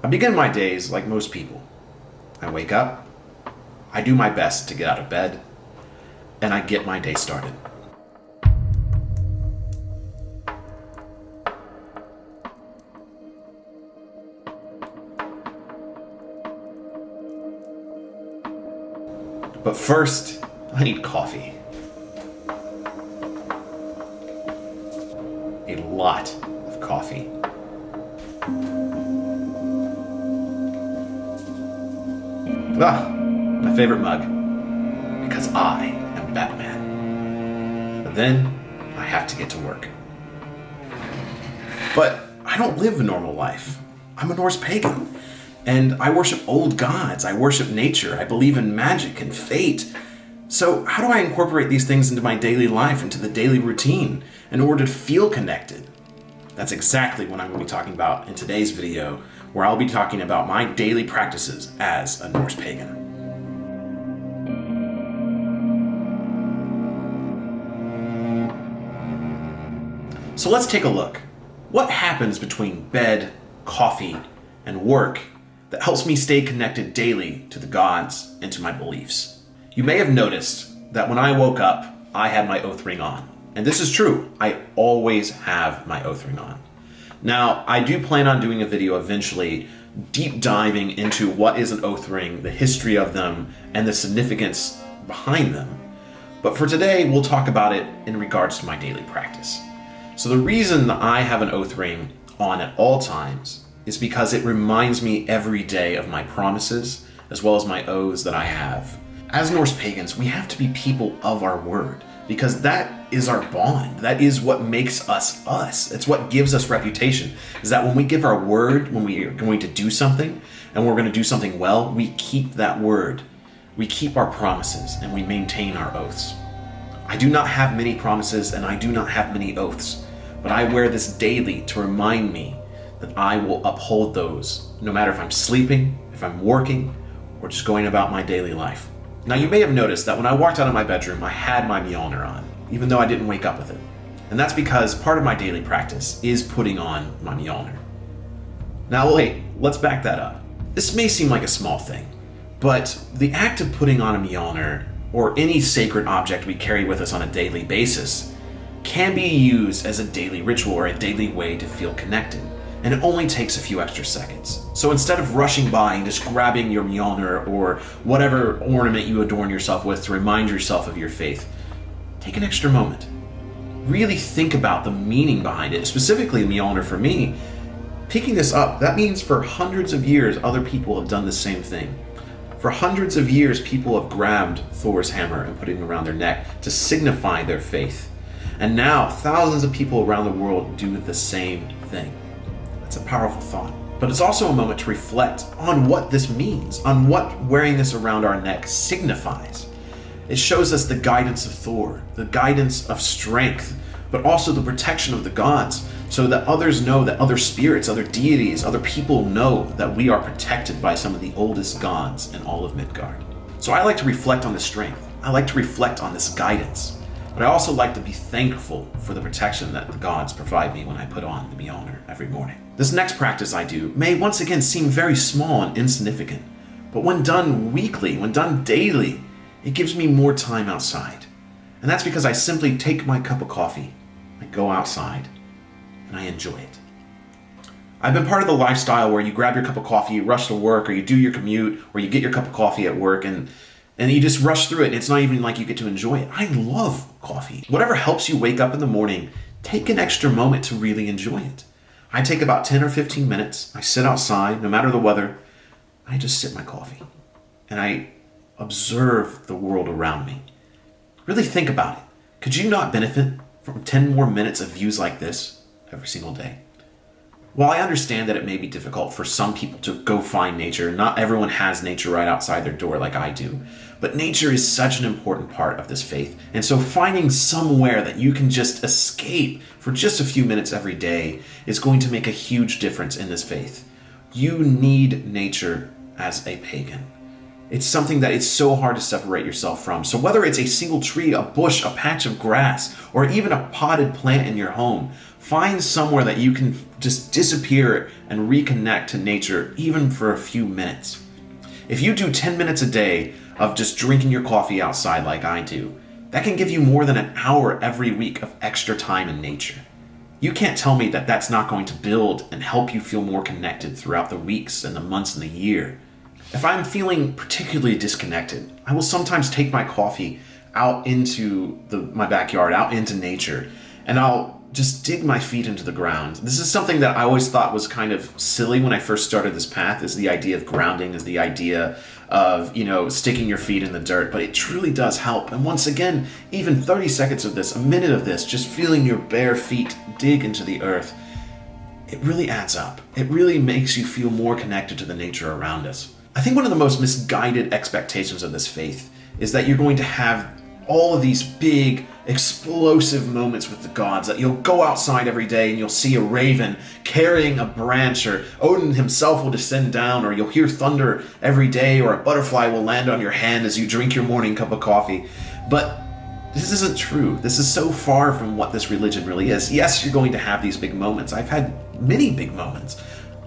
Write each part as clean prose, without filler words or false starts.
I begin my days like most people. I wake up, I do my best to get out of bed, and I get my day started. But first, I need coffee. A lot of coffee. My favorite mug. Because I am Batman. But then, I have to get to work. But I don't live a normal life. I'm a Norse pagan. And I worship old gods. I worship nature. I believe in magic and fate. So how do I incorporate these things into my daily life, into the daily routine, in order to feel connected? That's exactly what I'm going to be talking about in today's video, where I'll be talking about my daily practices as a Norse pagan. So let's take a look. What happens between bed, coffee, and work that helps me stay connected daily to the gods and to my beliefs? You may have noticed that when I woke up, I had my oath ring on. And this is true. I always have my oath ring on. Now, I do plan on doing a video eventually deep diving into what is an oath ring, the history of them, and the significance behind them. But for today, we'll talk about it in regards to my daily practice. So the reason that I have an oath ring on at all times is because it reminds me every day of my promises, as well as my oaths that I have. As Norse pagans, we have to be people of our word, because that is our bond. That is what makes us us. It's what gives us reputation, is that when we give our word, when we are going to do something, and we're going to do something well, we keep that word. We keep our promises, and we maintain our oaths. I do not have many promises, and I do not have many oaths, but I wear this daily to remind me that I will uphold those, no matter if I'm sleeping, if I'm working, or just going about my daily life. Now, you may have noticed that when I walked out of my bedroom, I had my Mjolnir on, even though I didn't wake up with it. And that's because part of my daily practice is putting on my Mjolnir. Now, wait, let's back that up. This may seem like a small thing, but the act of putting on a Mjolnir, or any sacred object we carry with us on a daily basis, can be used as a daily ritual or a daily way to feel connected. And it only takes a few extra seconds. So instead of rushing by and just grabbing your Mjolnir or whatever ornament you adorn yourself with to remind yourself of your faith, take an extra moment. Really think about the meaning behind it. Specifically, Mjolnir for me, picking this up, that means for hundreds of years, other people have done the same thing. For hundreds of years, people have grabbed Thor's hammer and put it around their neck to signify their faith. And now, thousands of people around the world do the same thing. It's a powerful thought. But it's also a moment to reflect on what this means, on what wearing this around our neck signifies. It shows us the guidance of Thor, the guidance of strength, but also the protection of the gods, so that others know, that other spirits, other deities, other people know that we are protected by some of the oldest gods in all of Midgard. So I like to reflect on this strength. I like to reflect on this guidance. But I also like to be thankful for the protection that the gods provide me when I put on the Mjolnir every morning. This next practice I do may once again seem very small and insignificant, but when done weekly, when done daily, it gives me more time outside. And that's because I simply take my cup of coffee, I go outside, and I enjoy it. I've been part of the lifestyle where you grab your cup of coffee, you rush to work, or you do your commute, or you get your cup of coffee at work, and you just rush through it, and it's not even like you get to enjoy it. I love coffee. Whatever helps you wake up in the morning, take an extra moment to really enjoy it. I take about 10 or 15 minutes. I sit outside, no matter the weather. I just sip my coffee. And I observe the world around me. Really think about it. Could you not benefit from 10 more minutes of views like this every single day? While I understand that it may be difficult for some people to go find nature, not everyone has nature right outside their door like I do, but nature is such an important part of this faith, and so finding somewhere that you can just escape for just a few minutes every day is going to make a huge difference in this faith. You need nature as a pagan. It's something that it's so hard to separate yourself from. So whether it's a single tree, a bush, a patch of grass, or even a potted plant in your home, find somewhere that you can just disappear and reconnect to nature, even for a few minutes. If you do 10 minutes a day of just drinking your coffee outside like I do, that can give you more than an hour every week of extra time in nature. You can't tell me that that's not going to build and help you feel more connected throughout the weeks and the months and the year. If I'm feeling particularly disconnected, I will sometimes take my coffee out into my backyard, out into nature, and I'll just dig my feet into the ground. This is something that I always thought was kind of silly when I first started this path, is the idea of grounding, is the idea of, sticking your feet in the dirt, but it truly does help. And once again, even 30 seconds of this, a minute of this, just feeling your bare feet dig into the earth, it really adds up. It really makes you feel more connected to the nature around us. I think one of the most misguided expectations of this faith is that you're going to have all of these big, explosive moments with the gods, that you'll go outside every day and you'll see a raven carrying a branch, or Odin himself will descend down, or you'll hear thunder every day, or a butterfly will land on your hand as you drink your morning cup of coffee. But this isn't true. This is so far from what this religion really is. Yes, you're going to have these big moments. I've had many big moments,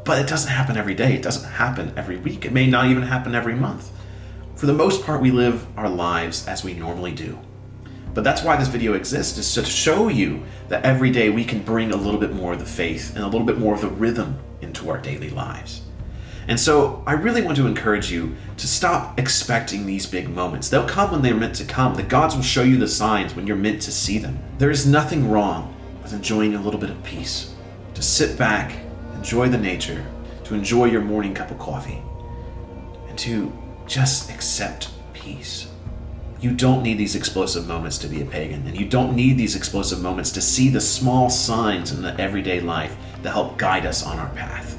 but it doesn't happen every day. It doesn't happen every week. It may not even happen every month. For the most part, we live our lives as we normally do. But that's why this video exists, is to show you that every day we can bring a little bit more of the faith and a little bit more of the rhythm into our daily lives. And so I really want to encourage you to stop expecting these big moments. They'll come when they're meant to come. The gods will show you the signs when you're meant to see them. There is nothing wrong with enjoying a little bit of peace. To sit back, enjoy the nature, to enjoy your morning cup of coffee, and to just accept peace. You don't need these explosive moments to be a pagan, and you don't need these explosive moments to see the small signs in the everyday life that help guide us on our path.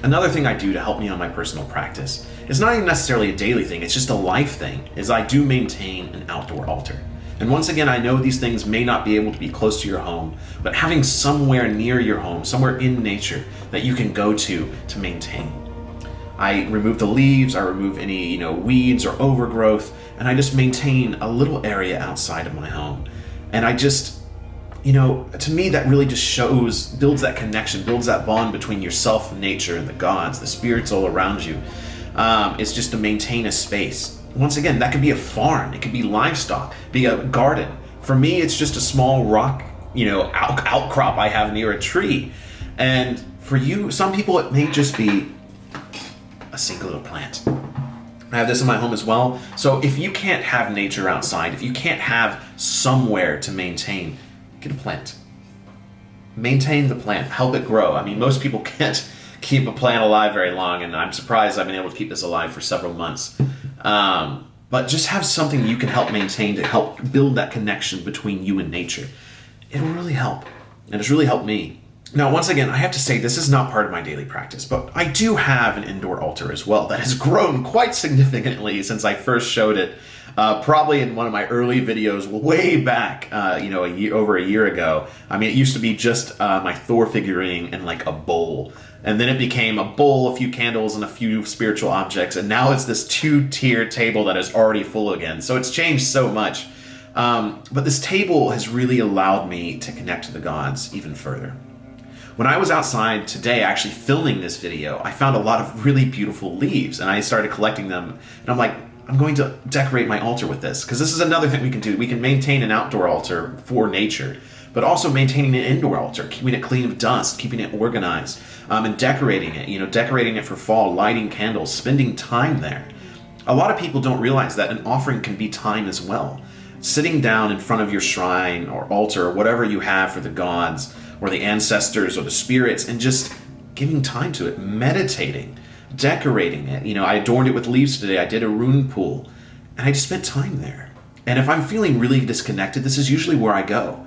Another thing I do to help me on my personal practice is not even necessarily a daily thing, it's just a life thing, is I do maintain an outdoor altar. And once again, I know these things may not be able to be close to your home, but having somewhere near your home, somewhere in nature that you can go to maintain. I remove the leaves, I remove any, weeds or overgrowth, and I just maintain a little area outside of my home. And I just, to me, that really just builds that connection, builds that bond between yourself and nature and the gods, the spirits all around you. It's just to maintain a space. Once again, that could be a farm, it could be livestock, be a garden. For me, it's just a small rock, outcrop I have near a tree. And for you, some people, it may just be a single little plant. I have this in my home as well. So if you can't have nature outside, if you can't have somewhere to maintain, get a plant. Maintain the plant, help it grow. I mean, most people can't keep a plant alive very long, and I'm surprised I've been able to keep this alive for several months. But just have something you can help maintain to help build that connection between you and nature. It'll really help, and it's really helped me. Now, once again, I have to say this is not part of my daily practice, but I do have an indoor altar as well that has grown quite significantly since I first showed it, probably in one of my early videos way back, over a year ago. I mean, it used to be just my Thor figurine and like a bowl, and then it became a bowl, a few candles, and a few spiritual objects, and now it's this 2-tier table that is already full again. So it's changed so much, but this table has really allowed me to connect to the gods even further. When I was outside today actually filming this video, I found a lot of really beautiful leaves, and I started collecting them, and I'm like, I'm going to decorate my altar with this, because this is another thing we can do. We can maintain an outdoor altar for nature, but also maintaining an indoor altar, keeping it clean of dust, keeping it organized, and decorating it, decorating it for fall, lighting candles, spending time there. A lot of people don't realize that an offering can be time as well. Sitting down in front of your shrine or altar or whatever you have for the gods, or the ancestors or the spirits, and just giving time to it, meditating, decorating it. I adorned it with leaves today. I did a rune pool, and I just spent time there. And if I'm feeling really disconnected, this is usually where I go.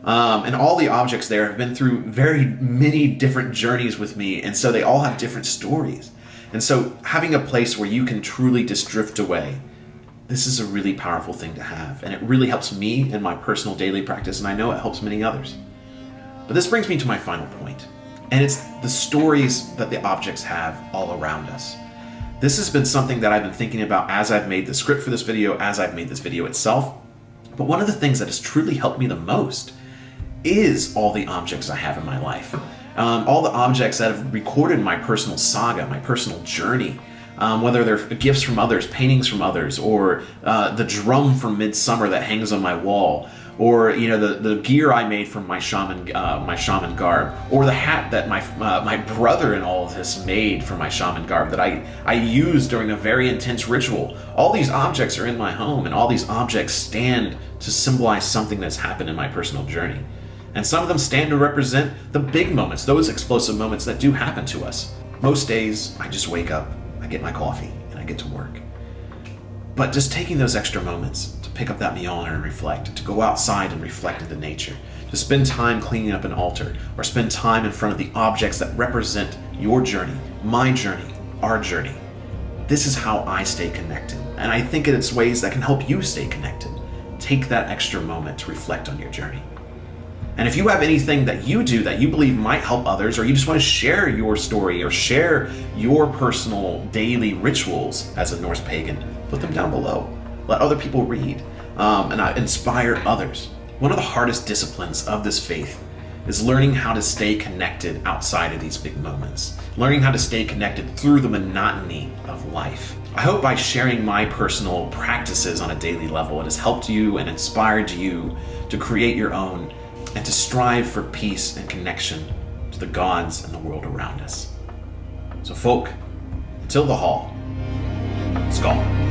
And all the objects there have been through very many different journeys with me, and so they all have different stories. And so having a place where you can truly just drift away, this is a really powerful thing to have, and it really helps me in my personal daily practice, and I know it helps many others. But this brings me to my final point, and it's the stories that the objects have all around us. This has been something that I've been thinking about as I've made the script for this video, as I've made this video itself. But one of the things that has truly helped me the most is all the objects I have in my life. All the objects that have recorded my personal saga, my personal journey, whether they're gifts from others, paintings from others, or the drum from Midsummer that hangs on my wall, or the gear I made from my shaman garb, or the hat that my brother in all of this made from my shaman garb that I used during a very intense ritual. All these objects are in my home, and all these objects stand to symbolize something that's happened in my personal journey. And some of them stand to represent the big moments, those explosive moments that do happen to us. Most days, I just wake up, I get my coffee, and I get to work. But just taking those extra moments to pick up that Mjolnir and reflect, to go outside and reflect into nature, to spend time cleaning up an altar, or spend time in front of the objects that represent your journey, my journey, our journey. This is how I stay connected, and I think it's ways that can help you stay connected. Take that extra moment to reflect on your journey. And if you have anything that you do that you believe might help others, or you just want to share your story or share your personal daily rituals as a Norse pagan, put them down below. Let other people read and inspire others. One of the hardest disciplines of this faith is learning how to stay connected outside of these big moments, learning how to stay connected through the monotony of life. I hope by sharing my personal practices on a daily level, it has helped you and inspired you to create your own and to strive for peace and connection to the gods and the world around us. So folk, until the hall, Skål.